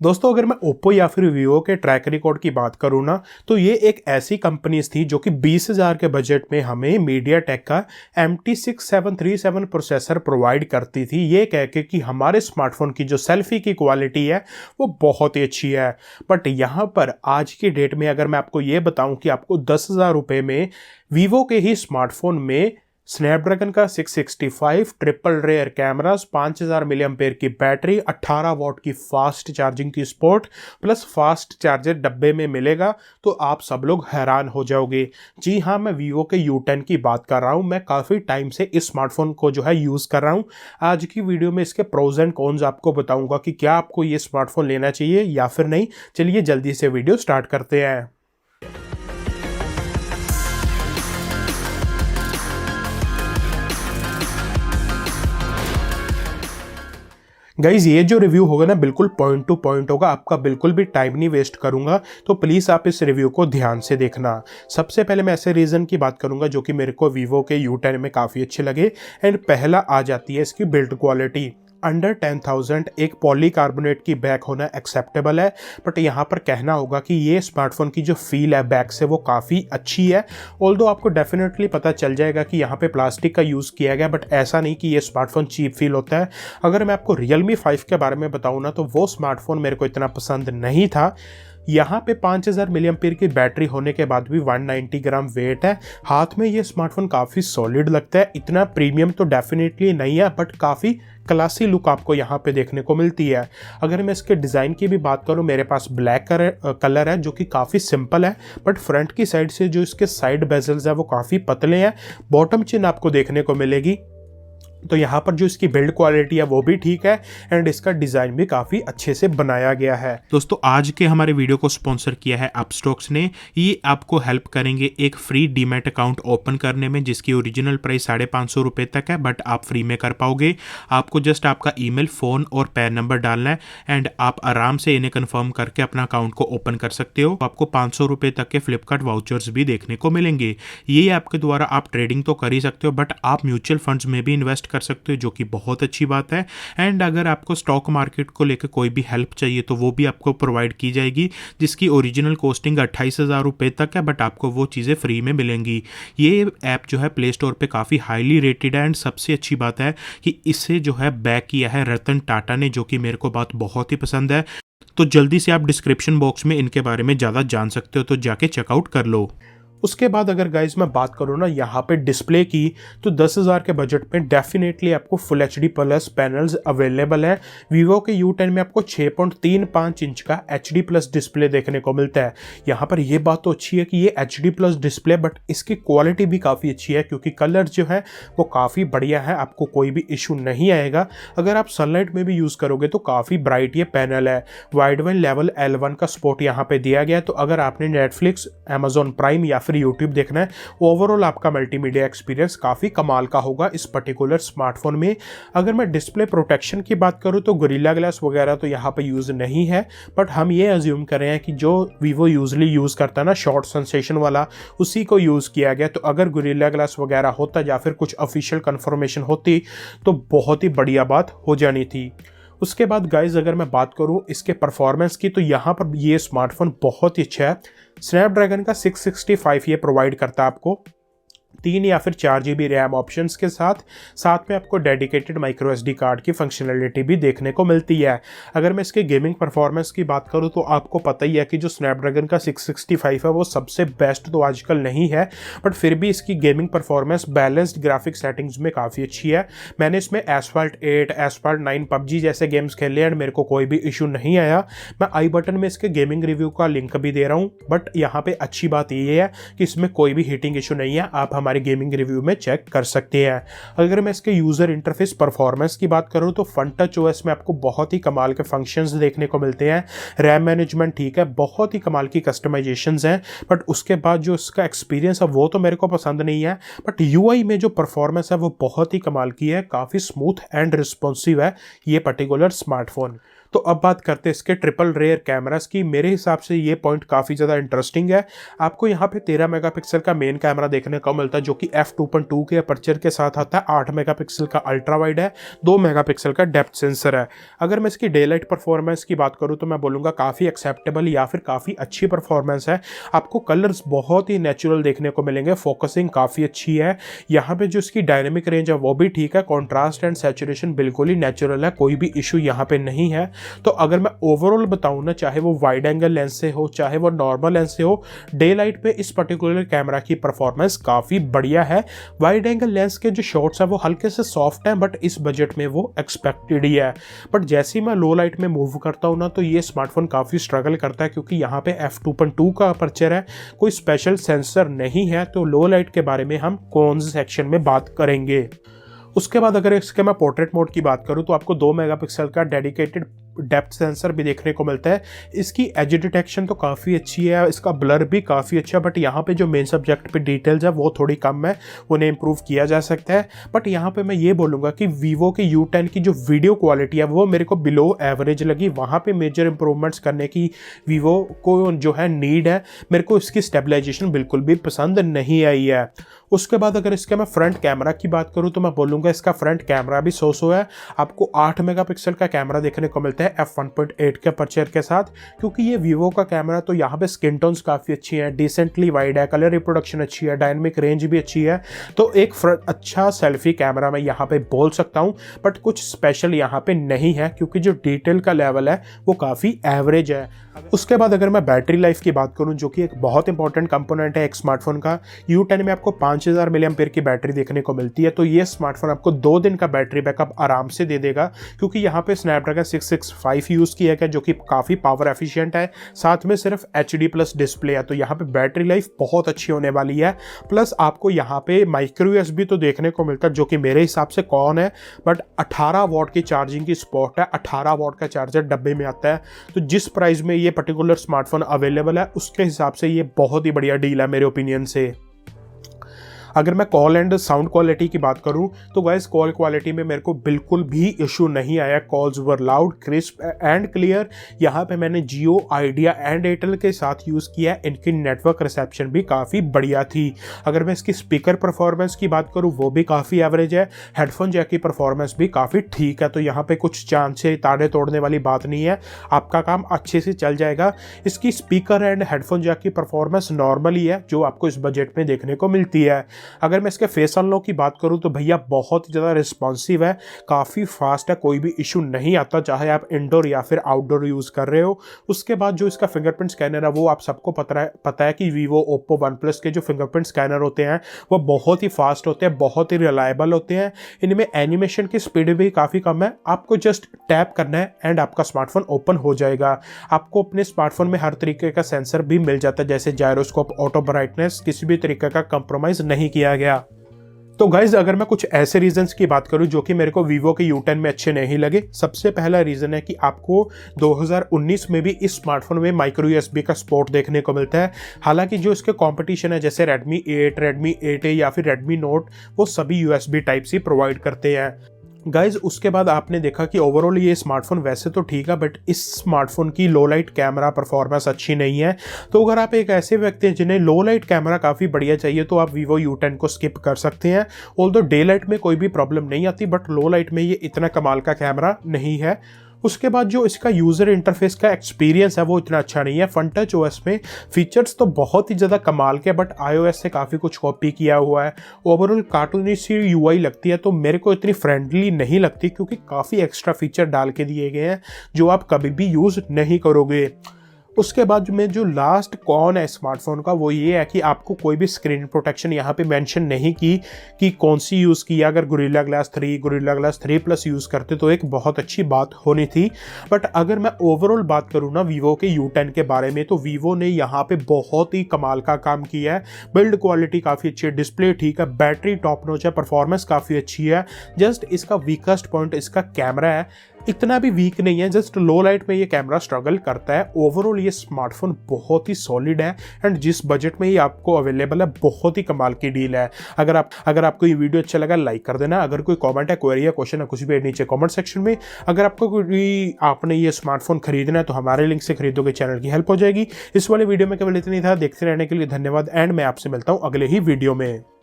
दोस्तों अगर मैं ओप्पो या फिर वीवो के ट्रैक रिकॉर्ड की बात करूँ ना, तो ये एक ऐसी कंपनीज थी जो कि 20,000 के बजट में हमें मीडिया टेक का MT6737 प्रोसेसर प्रोवाइड करती थी, ये कह के कि हमारे स्मार्टफोन की जो सेल्फी की क्वालिटी है वो बहुत ही अच्छी है। बट यहाँ पर आज की डेट में अगर मैं आपको ये बताऊँ कि आपको 10,000 रुपये में वीवो के ही स्मार्टफोन में स्नैपड्रैगन का 665 triple rear cameras, 5000 milliampere की बैटरी, 18 वॉट की फास्ट चार्जिंग की सपोर्ट प्लस फास्ट चार्जर डब्बे में मिलेगा, तो आप सब लोग हैरान हो जाओगे। जी हाँ, मैं वीवो के U10 की बात कर रहा हूँ। मैं काफ़ी टाइम से इस स्मार्टफोन को जो है यूज़ कर रहा हूँ। आज की वीडियो में इसके प्रोज एंड कॉन्स आपको बताऊँगा कि क्या आपको ये स्मार्टफोन लेना चाहिए या फिर नहीं। चलिए जल्दी से वीडियो स्टार्ट करते हैं। गाइज ये जो रिव्यू होगा ना बिल्कुल पॉइंट टू पॉइंट होगा, आपका बिल्कुल भी टाइम नहीं वेस्ट करूंगा, तो प्लीज़ आप इस रिव्यू को ध्यान से देखना। सबसे पहले मैं ऐसे रीज़न की बात करूंगा जो कि मेरे को वीवो के U10 में काफ़ी अच्छे लगे। एंड पहला आ जाती है इसकी बिल्ड क्वालिटी। अंडर 10,000 एक पॉलीकार्बोनेट की बैक होना एक्सेप्टेबल है, बट यहाँ पर कहना होगा कि ये स्मार्टफोन की जो फील है बैक से वो काफ़ी अच्छी है। ऑल्दो आपको डेफिनेटली पता चल जाएगा कि यहाँ पे प्लास्टिक का यूज़ किया गया, बट ऐसा नहीं कि ये स्मार्टफोन चीप फील होता है। अगर मैं आपको Realme 5 के बारे में बताऊँ ना, तो वो स्मार्टफोन मेरे को इतना पसंद नहीं था। यहाँ पे 5000 मिली एम्पीयर की बैटरी होने के बाद भी 190 ग्राम वेट है। हाथ में ये स्मार्टफोन काफ़ी सॉलिड लगता है, इतना प्रीमियम तो डेफिनेटली नहीं है, बट काफ़ी क्लासी लुक आपको यहाँ पे देखने को मिलती है। अगर मैं इसके डिज़ाइन की भी बात करूँ, मेरे पास ब्लैक कलर है जो कि काफ़ी सिंपल है, बट फ्रंट की साइड से जो इसके साइड बेजल्स है वो काफ़ी पतले हैं। बॉटम चिन आपको देखने को मिलेगी, तो यहाँ पर जो इसकी बिल्ड क्वालिटी है वो भी ठीक है एंड इसका डिज़ाइन भी काफ़ी अच्छे से बनाया गया है। दोस्तों आज के हमारे वीडियो को स्पॉन्सर किया है अपस्टॉक्स ने। ये आपको हेल्प करेंगे एक फ्री डीमैट अकाउंट ओपन करने में, जिसकी ओरिजिनल प्राइस 550 रुपये तक है, बट आप फ्री में कर पाओगे। आपको जस्ट आपका ईमेल, फ़ोन और पैन नंबर डालना है एंड आप आराम से इन्हें कन्फर्म करके अपना अकाउंट को ओपन कर सकते हो। आपको 500 रुपये तक के फ्लिपकार्ट वाउचर्स भी देखने को मिलेंगे। ये आपके द्वारा आप ट्रेडिंग तो कर ही सकते हो, बट आप म्यूचुअल फंड्स में भी इन्वेस्ट कर सकते हो, जो कि बहुत अच्छी बात है। एंड अगर आपको स्टॉक मार्केट को लेकर कोई भी हेल्प चाहिए तो वो भी आपको प्रोवाइड की जाएगी, जिसकी ओरिजिनल कॉस्टिंग 28,000 रुपये तक है, बट आपको वो चीज़ें फ्री में मिलेंगी। ये ऐप जो है प्ले स्टोर पे काफ़ी हाईली रेटेड है एंड सबसे अच्छी बात है कि इसे जो है बैक किया है रतन टाटा ने, जो कि मेरे को बात बहुत ही पसंद है। तो जल्दी से आप डिस्क्रिप्शन बॉक्स में इनके बारे में ज़्यादा जान सकते हो, तो जाके चेकआउट कर लो। उसके बाद अगर गाइज मैं बात करूँ ना यहाँ पे डिस्प्ले की, तो 10,000 के बजट में डेफिनेटली आपको full HD plus panels available है। वीवो के U10 में आपको 6.35 इंच का HD प्लस डिस्प्ले देखने को मिलता है। यहाँ पर ये बात तो अच्छी है कि ये HD प्लस डिस्प्ले, बट इसकी क्वालिटी भी काफ़ी अच्छी है क्योंकि कलर जो है वो काफ़ी बढ़िया है, आपको कोई भी इशू नहीं आएगा। अगर आप सनलाइट में भी यूज़ करोगे तो काफ़ी ब्राइट ये पैनल है। वाइड वाइड लेवल L1 का सपोर्ट यहाँ पे दिया गया है, तो अगर आपने नेटफ्लिक्स, अमेजॉन प्राइम या फिर यूट्यूब देखना है, ओवरऑल आपका मल्टीमीडिया एक्सपीरियंस काफ़ी कमाल का होगा इस पर्टिकुलर स्मार्टफोन में। अगर मैं डिस्प्ले प्रोटेक्शन की बात करूँ तो गोरिल्ला ग्लास वगैरह तो यहाँ पे यूज़ नहीं है, बट हम ये अज्यूम कर रहे हैं कि जो वीवो यूजली यूज़ करता है ना शॉर्ट सेंसेशन वाला, उसी को यूज़ किया गया। तो अगर गोरिल्ला ग्लास वगैरह होता या फिर कुछ ऑफिशियल कन्फर्मेशन होती तो बहुत ही बढ़िया बात हो जानी थी। उसके बाद गाइज अगर मैं बात करूं इसके परफॉर्मेंस की, तो यहाँ पर ये स्मार्टफोन बहुत ही अच्छा है। स्नैपड्रैगन का 665 ये प्रोवाइड करता है आपको 3 या फिर 4 GB रैम ऑप्शंस के साथ में आपको डेडिकेटेड माइक्रो SD कार्ड की फंक्शनैलिटी भी देखने को मिलती है। अगर मैं इसके गेमिंग परफॉर्मेंस की बात करूं तो आपको पता ही है कि जो स्नैपड्रैगन का 665 है वो सबसे बेस्ट तो आजकल नहीं है, बट फिर भी इसकी gaming performance balanced graphic settings में काफ़ी अच्छी है। मैंने इसमें एसफाल्ट 8, एसफाल्ट 9, PUBG जैसे गेम्स खेले एंड मेरे को कोई भी इशू नहीं आया। मैं आई बटन में इसके गेमिंग रिव्यू का लिंक भी दे रहा हूँ, बट यहाँ पर अच्छी बात ये है कि इसमें कोई भी हीटिंग इशू नहीं है, आप हमारे गेमिंग रिव्यू में चेक कर सकते हैं। अगर मैं इसके यूजर इंटरफेस परफॉर्मेंस की बात करूं तो फन टच OS में आपको बहुत ही कमाल के फंक्शंस देखने को मिलते हैं। रैम मैनेजमेंट ठीक है, बहुत ही कमाल की कस्टमाइजेशंस हैं, बट उसके बाद जो इसका एक्सपीरियंस है वो तो मेरे को पसंद नहीं है। बट UI में जो परफॉर्मेंस है वो बहुत ही कमाल की है, काफ़ी स्मूथ एंड रिस्पॉन्सिव है ये पर्टिकुलर स्मार्टफोन। तो अब बात करते हैं इसके ट्रिपल रेयर कैमरास की। मेरे हिसाब से ये पॉइंट काफ़ी ज़्यादा इंटरेस्टिंग है। आपको यहाँ पे 13 मेगापिक्सल का मेन कैमरा देखने को मिलता है जो कि f2.2 के अपर्चर के साथ आता है। 8 मेगापिक्सल का अल्ट्रा वाइड है, 2 मेगापिक्सल का डेप्थ सेंसर है। अगर मैं इसकी डे लाइट परफॉर्मेंस की बात करूँ तो मैं बोलूँगा काफ़ी एक्सेप्टेबल या फिर काफ़ी अच्छी परफॉर्मेंस है। आपको कलर्स बहुत ही नेचुरल देखने को मिलेंगे, फोकसिंग काफ़ी अच्छी है। यहाँ पे जो इसकी डायनेमिक रेंज है वो भी ठीक है, कॉन्ट्रास्ट एंड सैचुरेशन बिल्कुल ही नेचुरल है, कोई भी इशू यहाँ पे नहीं है। तो अगर मैं ओवरऑल बताऊं ना, चाहे वो वाइड एंगल लेंस से हो चाहे वो नॉर्मल लेंस से हो, डे लाइट पे इस पर्टिकुलर कैमरा की परफॉर्मेंस काफ़ी बढ़िया है। वाइड एंगल लेंस के जो शॉट्स हैं वो हल्के से सॉफ्ट हैं, बट इस बजट में वो एक्सपेक्टेड ही है। बट जैसे ही मैं लो लाइट में मूव करता हूँ ना, तो ये स्मार्टफोन काफ़ी स्ट्रगल करता है क्योंकि यहाँ पे f2.2 का अपर्चर है, कोई स्पेशल सेंसर नहीं है। तो लो लाइट के बारे में हम कॉन्स सेक्शन में बात करेंगे। उसके बाद अगर इसके मैं पोर्ट्रेट मोड की बात करूं तो आपको 2 मेगापिक्सल का डेडिकेटेड डेप्थ सेंसर भी देखने को मिलता है। इसकी एज डिटेक्शन तो काफ़ी अच्छी है, इसका ब्लर भी काफ़ी अच्छा है, बट यहाँ पे जो मेन सब्जेक्ट पे डिटेल्स है वो थोड़ी कम है, उन्हें इम्प्रूव किया जा सकता है। बट यहाँ पे मैं ये बोलूँगा कि वीवो के U10 की जो वीडियो क्वालिटी है वो मेरे को बिलो एवरेज लगी। वहाँ पे मेजर इंप्रूवमेंट्स करने की वीवो को जो है नीड है। मेरे को इसकी स्टेबलाइजेशन बिल्कुल भी पसंद नहीं आई है। उसके बाद अगर इसके मैं फ्रंट कैमरा की बात करूँ तो मैं बोलूँगा इसका फ्रंट कैमरा भी सो है। आपको 8 मेगापिक्सल का कैमरा देखने को मिलता है f1.8 के अपर्चर के साथ। क्योंकि ये वीवो का कैमरा, तो यहाँ पे स्किन टोन्स काफ़ी अच्छी हैं, डिसेंटली वाइड है, कलर रिप्रोडक्शन अच्छी है, डायनेमिक रेंज भी अच्छी है। तो एक अच्छा सेल्फी कैमरा मैं यहाँ पे बोल सकता हूँ, बट कुछ स्पेशल यहाँ पे नहीं है क्योंकि जो डिटेल का लेवल है वो काफ़ी एवरेज है। उसके बाद अगर मैं बैटरी लाइफ की बात करूं जो कि एक बहुत इंपॉर्टेंट कंपोनेंट है एक स्मार्टफोन का, U10 में आपको 5000 मिली एम्पीयर की बैटरी देखने को मिलती है। तो ये स्मार्टफोन आपको 2 दिन का बैटरी बैकअप आराम से दे देगा क्योंकि यहाँ पे स्नैपड्रैगन 665 यूज़ किया गया जो कि काफ़ी पावर एफिशिएंट है। साथ में सिर्फ HD+ डिस्प्ले है, तो यहाँ पे बैटरी लाइफ बहुत अच्छी होने वाली है। प्लस आपको यहाँ पे माइक्रो USB तो देखने को मिलता है जो कि मेरे हिसाब से कौन है, बट 18 वॉट की चार्जिंग की सपोर्ट है। 18 वॉट का चार्जर डब्बे में आता है। तो जिस प्राइस में ये पर्टिकुलर स्मार्टफोन अवेलेबल है उसके हिसाब से ये बहुत ही बढ़िया डील है मेरे ओपिनियन से। अगर मैं कॉल एंड साउंड क्वालिटी की बात करूं तो गाइस कॉल क्वालिटी में मेरे को बिल्कुल भी इशू नहीं आया। Calls were loud, crisp and clear. यहाँ पे मैंने जियो, आइडिया एंड एयरटेल के साथ यूज़ किया है। इनकी नेटवर्क रिसेप्शन भी काफ़ी बढ़िया थी। अगर मैं इसकी स्पीकर परफॉर्मेंस की बात करूँ वो भी काफ़ी एवरेज है। हेडफोन जैक की परफॉर्मेंस भी काफ़ी ठीक है। तो यहाँ पे कुछ चांद से तारे तोड़ने वाली बात नहीं है, आपका काम अच्छे से चल जाएगा। इसकी स्पीकर एंड हेडफोन जैक की परफॉर्मेंस नॉर्मल ही है जो आपको इस बजट में देखने को मिलती है। अगर मैं इसके फेस अनलॉक की बात करूं तो भैया बहुत ही ज़्यादा रिस्पॉन्सिव है, काफ़ी फास्ट है, कोई भी इशू नहीं आता चाहे आप इंडोर या फिर आउटडोर यूज़ कर रहे हो। उसके बाद जो इसका फिंगरप्रिंट स्कैनर है वो आप सबको पता है कि वीवो, ओप्पो, वन प्लस के जो फिंगरप्रिंट स्कैनर होते हैं वो बहुत ही फास्ट होते हैं, बहुत ही रिलायबल होते हैं। इनमें एनिमेशन की स्पीड भी काफ़ी कम है। आपको जस्ट टैप करना है एंड आपका स्मार्टफोन ओपन हो जाएगा। आपको अपने स्मार्टफोन में हर तरीके का सेंसर भी मिल जाता है जैसे जायरोस्कोप, ऑटो ब्राइटनेस, किसी भी तरीके का कंप्रोमाइज़ नहीं किया गया। तो गाइज अगर मैं कुछ ऐसे रीजंस की बात करूं जो कि मेरे को वीवो के U10 में अच्छे नहीं लगे, सबसे पहला रीजन है कि आपको 2019 में भी इस स्मार्टफोन में माइक्रो USB का सपोर्ट देखने को मिलता है। हालांकि जो इसके कंपटीशन है जैसे Redmi 8, Redmi 8A या फिर Redmi Note, वो सभी USB टाइप सी प्रोवाइड करते हैं। गाइज उसके बाद आपने देखा कि ओवरऑल ये स्मार्टफोन वैसे तो ठीक है, बट इस स्मार्टफोन की लो लाइट कैमरा परफॉर्मेंस अच्छी नहीं है। तो अगर आप एक ऐसे व्यक्ति हैं जिन्हें लो लाइट कैमरा काफ़ी बढ़िया चाहिए तो आप वीवो U10 को स्किप कर सकते हैं। ऑल्दो डे लाइट में कोई भी प्रॉब्लम नहीं आती, बट लो लाइट में ये इतना कमाल का कैमरा नहीं है। उसके बाद जो इसका यूज़र इंटरफेस का एक्सपीरियंस है वो इतना अच्छा नहीं है। फन टच OS में फीचर्स तो बहुत ही ज़्यादा कमाल के, बट iOS से काफ़ी कुछ कॉपी किया हुआ है। ओवरऑल कार्टूनी सी UI लगती है, तो मेरे को इतनी फ्रेंडली नहीं लगती क्योंकि काफ़ी एक्स्ट्रा फीचर डाल के दिए गए हैं जो आप कभी भी यूज़ नहीं करोगे। उसके बाद में जो लास्ट कॉन है स्मार्टफोन का वो ये है कि आपको कोई भी स्क्रीन प्रोटेक्शन यहाँ पे मेंशन नहीं की कि कौन सी यूज़ की। अगर gorilla glass 3, gorilla glass 3+ use करते तो एक बहुत अच्छी बात होनी थी। बट अगर मैं ओवरऑल बात करूँ ना वीवो के U10 के बारे में, तो वीवो ने यहाँ पे बहुत ही कमाल का काम किया है। बिल्ड क्वालिटी काफ़ी अच्छी है, डिस्प्ले ठीक है, बैटरी टॉप नॉच है, परफॉर्मेंस काफ़ी अच्छी है। जस्ट इसका वीकेस्ट पॉइंट इसका कैमरा है। इतना भी वीक नहीं है, जस्ट लो लाइट में ये कैमरा स्ट्रगल करता है। ओवरऑल ये स्मार्टफोन बहुत ही सॉलिड है एंड जिस बजट में ये आपको अवेलेबल है बहुत ही कमाल की डील है। अगर आपको ये वीडियो अच्छा लगा लाइक कर देना। अगर कोई कमेंट है, क्वेरी है, क्वेश्चन है, कुछ भी है नीचे कमेंट सेक्शन में। अगर आपको कोई आपने ये स्मार्टफोन खरीदना है तो हमारे लिंक से खरीदोगे, चैनल की हेल्प हो जाएगी। इस वाले वीडियो में केवल इतना ही था। देखते रहने के लिए धन्यवाद एंड मैं आपसे मिलता हूँ अगले ही वीडियो में।